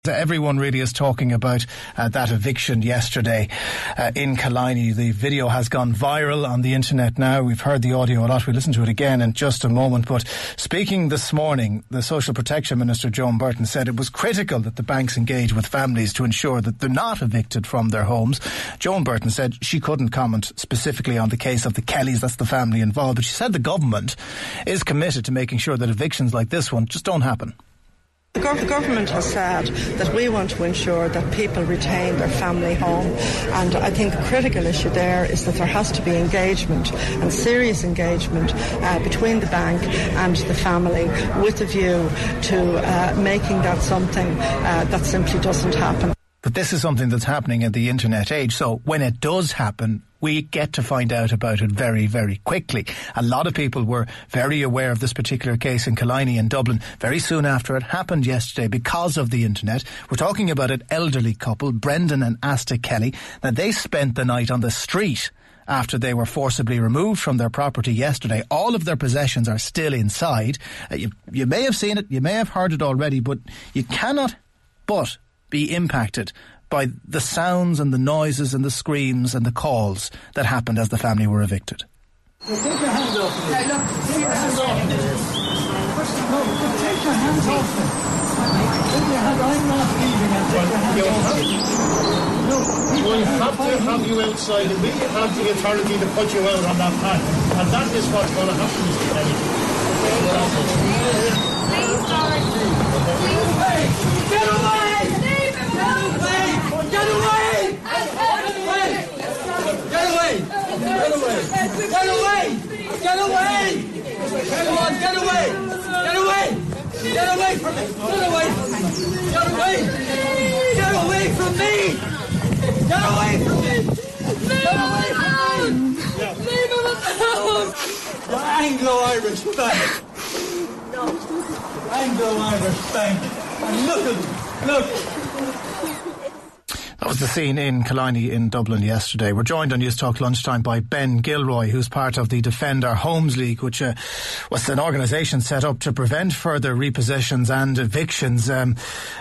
Everyone really is talking about that eviction yesterday in Killiney. The video has gone viral on the internet now. We've heard the audio a lot. We'll listen to it again in just a moment. But speaking this morning, the Social Protection Minister, Joan Burton, said it was critical that the banks engage with families to ensure that they're not evicted from their homes. Joan Burton said she couldn't comment specifically on the case of the Kellys, that's the family involved, but she said the government is committed to making sure that evictions like this one just don't happen. The government has said that we want to ensure that people retain their family home, and I think a critical issue there is that there has to be engagement and serious engagement between the bank and the family with a view to making that something that simply doesn't happen. But this is something that's happening in the internet age, so when it does happen, we get to find out about it very, very quickly. A lot of people were very aware of this particular case in Killiney in Dublin very soon after it happened yesterday because of the internet. We're talking about an elderly couple, Brendan and Asta Kelly. Now, they spent the night on the street after they were forcibly removed from their property yesterday. All of their possessions are still inside. You may have seen it, you may have heard it already, but you cannot but be impacted by the sounds and the noises and the screams and the calls that happened as the family were evicted. Take your hands off me. Hey, look, take your hands off me. No, take your hands off me. Take your hands. I'm not leaving and take your hands off me. No, we have to have you outside and we have the authority to put you out on that path. And that is what's going to happen, Mr. Kelly. Please, Lord. Please. Get away! Get away! Get away! Get away! Get away! Get away! Get away! Come on, get away! Get away! Get away from me! Get away! Get away! Get away from me! Get away from me! Get away from me! Leave him alone! The Anglo-Irish Bank! Anglo-Irish Bank! And look at them! Look! That was the scene in Killiney in Dublin yesterday. We're joined on Newstalk Lunchtime by Ben Gilroy, who's part of the Defend Our Homes League, which was an organisation set up to prevent further repossessions and evictions. A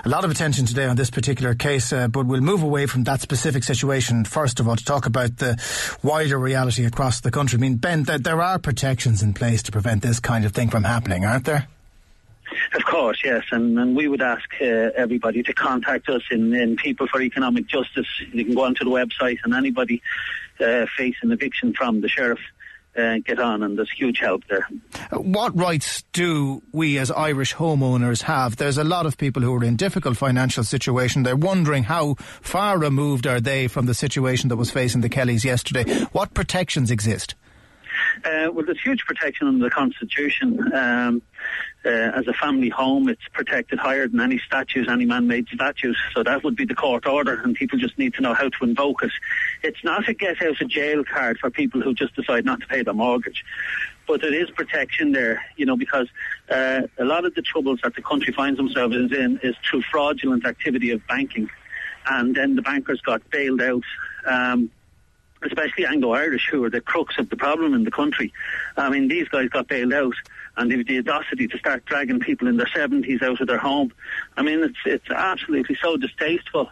lot of attention today on this particular case, but we'll move away from that specific situation first of all to talk about the wider reality across the country. I mean, Ben, there are protections in place to prevent this kind of thing from happening, aren't there? Of course, yes, and we would ask everybody to contact us in People for Economic Justice. You can go onto the website, and anybody facing eviction from the sheriff, get on, and there's huge help there. What rights do we as Irish homeowners have? There's a lot of people who are in difficult financial situation. They're wondering how far removed are they from the situation that was facing the Kellys yesterday. What protections exist? Well, there's huge protection under the Constitution. As a family home, it's protected higher than any statues, any man-made statues. So that would be the court order, and people just need to know how to invoke it. It's not a get-out-of-jail card for people who just decide not to pay their mortgage. But there is protection there, because a lot of the troubles that the country finds themselves in is through fraudulent activity of banking. And then the bankers got bailed out, especially Anglo-Irish, who are the crux of the problem in the country. I mean, these guys got bailed out, and they've the audacity to start dragging people in their 70s out of their home. I mean, it's absolutely so distasteful.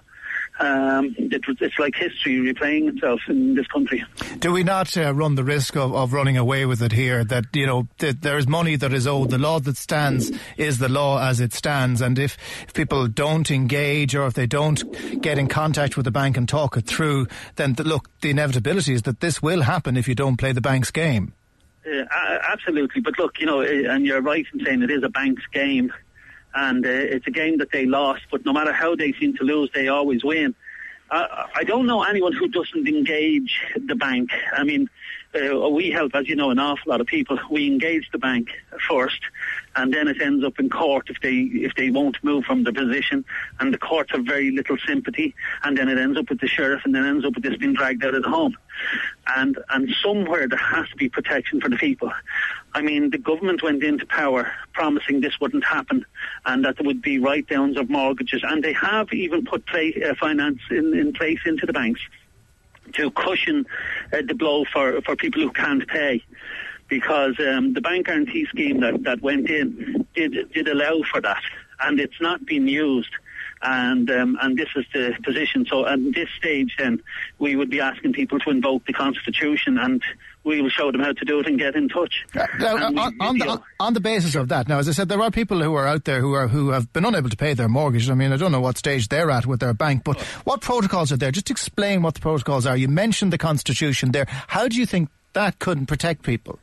It's like history replaying itself in this country. Do we not run the risk of running away with it here, that, that there is money that is owed? The law that stands is the law as it stands, and if people don't engage, or if they don't get in contact with the bank and talk it through, then the inevitability is that this will happen if you don't play the bank's game. Absolutely, but look, and you're right in saying it is a bank's game, and it's a game that they lost, but no matter how they seem to lose, they always win. I don't know anyone who doesn't engage the bank. I mean, we help, as you know, an awful lot of people. We engage the bank first, and then it ends up in court if they won't move from their position, and the courts have very little sympathy, and then it ends up with the sheriff, and then ends up with this being dragged out of the home. And somewhere there has to be protection for the people. I mean, the government went into power promising this wouldn't happen and that there would be write-downs of mortgages, and they have even put finance in place into the banks to cushion the blow for people who can't pay, because the bank guarantee scheme that went in did allow for that, and it's not been used. And this is the position. So at this stage, then, we would be asking people to invoke the Constitution, and we will show them how to do it and get in touch. On the basis of that, now, as I said, there are people who are out there who have been unable to pay their mortgage. I mean, I don't know what stage they're at with their bank, but what protocols are there? Just explain what the protocols are. You mentioned the Constitution there. How do you think that could protect people?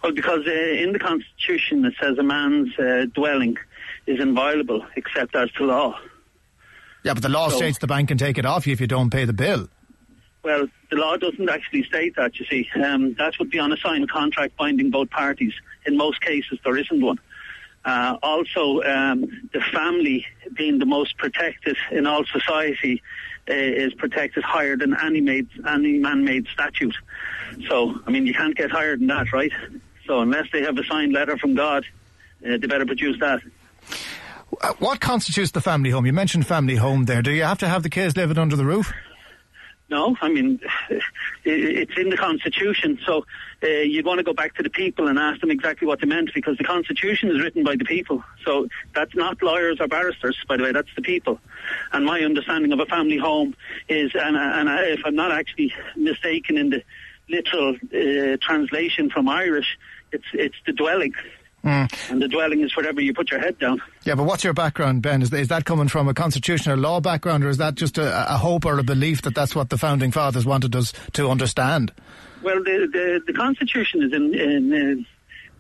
Well, because in the Constitution it says a man's dwelling is inviolable except as to law. Yeah, but the law states the bank can take it off you if you don't pay the bill. Well, the law doesn't actually state that, you see. That would be on a signed contract binding both parties. In most cases, there isn't one. Also, the family, being the most protected in all society, is protected higher than any man-made statute. So, I mean, you can't get higher than that, right? So unless they have a signed letter from God, they better produce that. What constitutes the family home? You mentioned family home there. Do you have to have the kids living under the roof? No, I mean, it's in the Constitution, so you'd want to go back to the people and ask them exactly what they meant, because the Constitution is written by the people. So that's not lawyers or barristers, by the way, that's the people. And my understanding of a family home is, and if I'm not actually mistaken in the literal translation from Irish, it's the dwelling. And the dwelling is wherever you put your head down. Yeah, but what's your background, Ben? Is that coming from a constitutional law background, or is that just a hope or a belief that that's what the Founding Fathers wanted us to understand? Well, the Constitution is in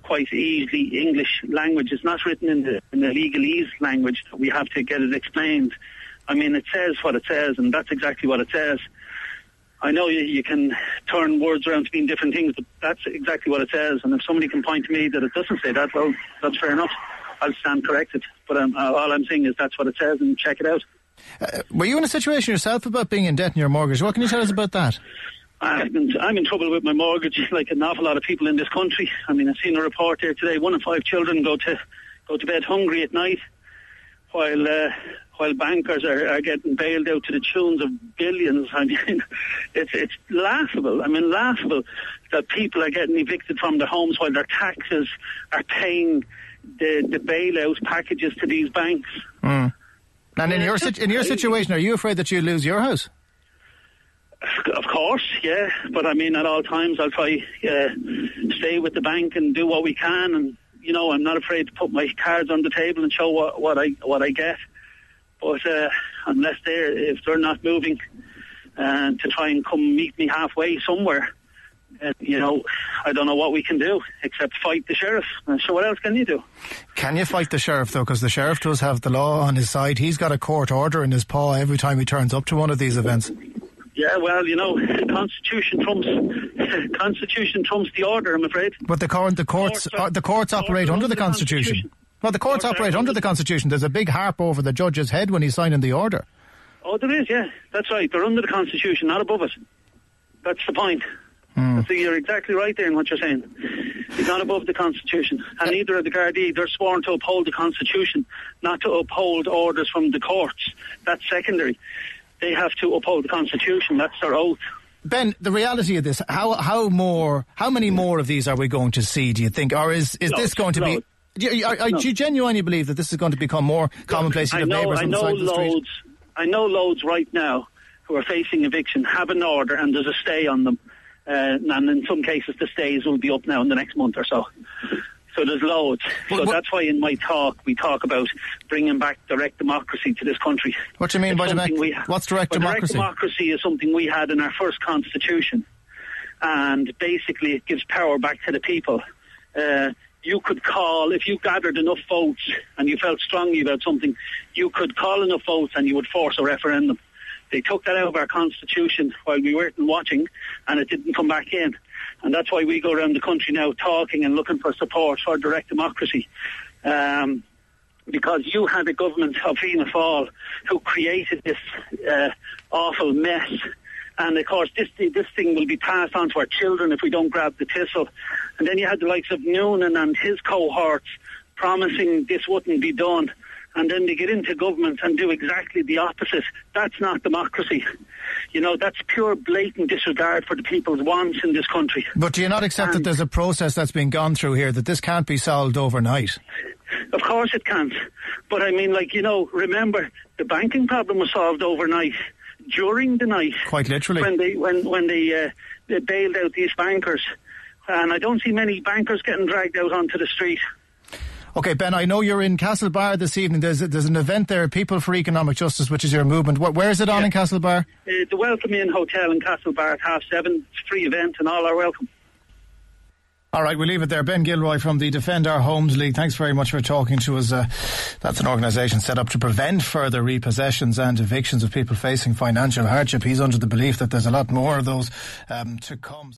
quite easily English language. It's not written in the legalese language that we have to get it explained. I mean, it says what it says, and that's exactly what it says. I know you can turn words around to mean different things, but that's exactly what it says. And if somebody can point to me that it doesn't say that, well, that's fair enough. I'll stand corrected. But all I'm saying is that's what it says, and check it out. Were you in a situation yourself about being in debt in your mortgage? What can you tell us about that? I'm in trouble with my mortgage, like an awful lot of people in this country. I mean, I've seen a report there today. 1 in 5 children go to bed hungry at night, while bankers are getting bailed out to the tunes of billions. I mean, it's laughable. I mean, laughable that people are getting evicted from their homes while their taxes are paying the bailout packages to these banks. And in your situation, are you afraid that you lose your house? Of course, yeah. But I mean, at all times, I'll try stay with the bank and do what we can. And you know, I'm not afraid to put my cards on the table and show what I get. But unless if they're not moving to try and come meet me halfway somewhere, you know, I don't know what we can do except fight the sheriff. So what else can you do? Can you fight the sheriff, though? Because the sheriff does have the law on his side. He's got a court order in his paw every time he turns up to one of these events. Yeah, well, you know, the Constitution trumps the order, I'm afraid. But the courts operate under the Constitution. Well, the courts operate under the Constitution. There's a big harp over the judge's head when he's signing the order. Oh, there is, yeah. That's right. They're under the Constitution, not above it. That's the point. So you're exactly right there in what you're saying. He's not above the Constitution. And neither are the Gardaí. They're sworn to uphold the Constitution, not to uphold orders from the courts. That's secondary. They have to uphold the Constitution. That's their oath. Ben, the reality of this, how many more of these are we going to see, do you think? Or is this going to be... Do you genuinely believe that this is going to become more commonplace in the neighbours on the side of the street? I know loads right now who are facing eviction have an order and there's a stay on them. And in some cases the stays will be up now in the next month or so. So there's loads. So that's why in my talk we talk about bringing back direct democracy to this country. What do you mean by what's direct democracy? Direct democracy is something we had in our first constitution. And basically it gives power back to the people. You could call, if you gathered enough votes and you felt strongly about something, you could call enough votes and you would force a referendum. They took that out of our constitution while we weren't watching, and it didn't come back in. And that's why we go around the country now talking and looking for support for direct democracy. Because you had a government of Fianna Fáil who created this awful mess. And of course, this thing will be passed on to our children if we don't grab the thistle. And then you had the likes of Noonan and his cohorts promising this wouldn't be done. and then they get into government and do exactly the opposite. That's not democracy. You know, that's pure blatant disregard for the people's wants in this country. But do you not accept that there's a process that's been gone through here, that this can't be solved overnight? Of course it can't. But I mean, like, you know, remember, the banking problem was solved overnight, during the night. Quite literally. When they bailed out these bankers. And I don't see many bankers getting dragged out onto the street. OK, Ben, I know you're in Castlebar this evening. There's an event there, People for Economic Justice, which is your movement. Where is it on in Castlebar? The Welcome Inn Hotel in Castlebar at 7:30. It's a free event and all are welcome. All right, we'll leave it there. Ben Gilroy from the Defend Our Homes League. Thanks very much for talking to us. That's an organisation set up to prevent further repossessions and evictions of people facing financial hardship. He's under the belief that there's a lot more of those to come.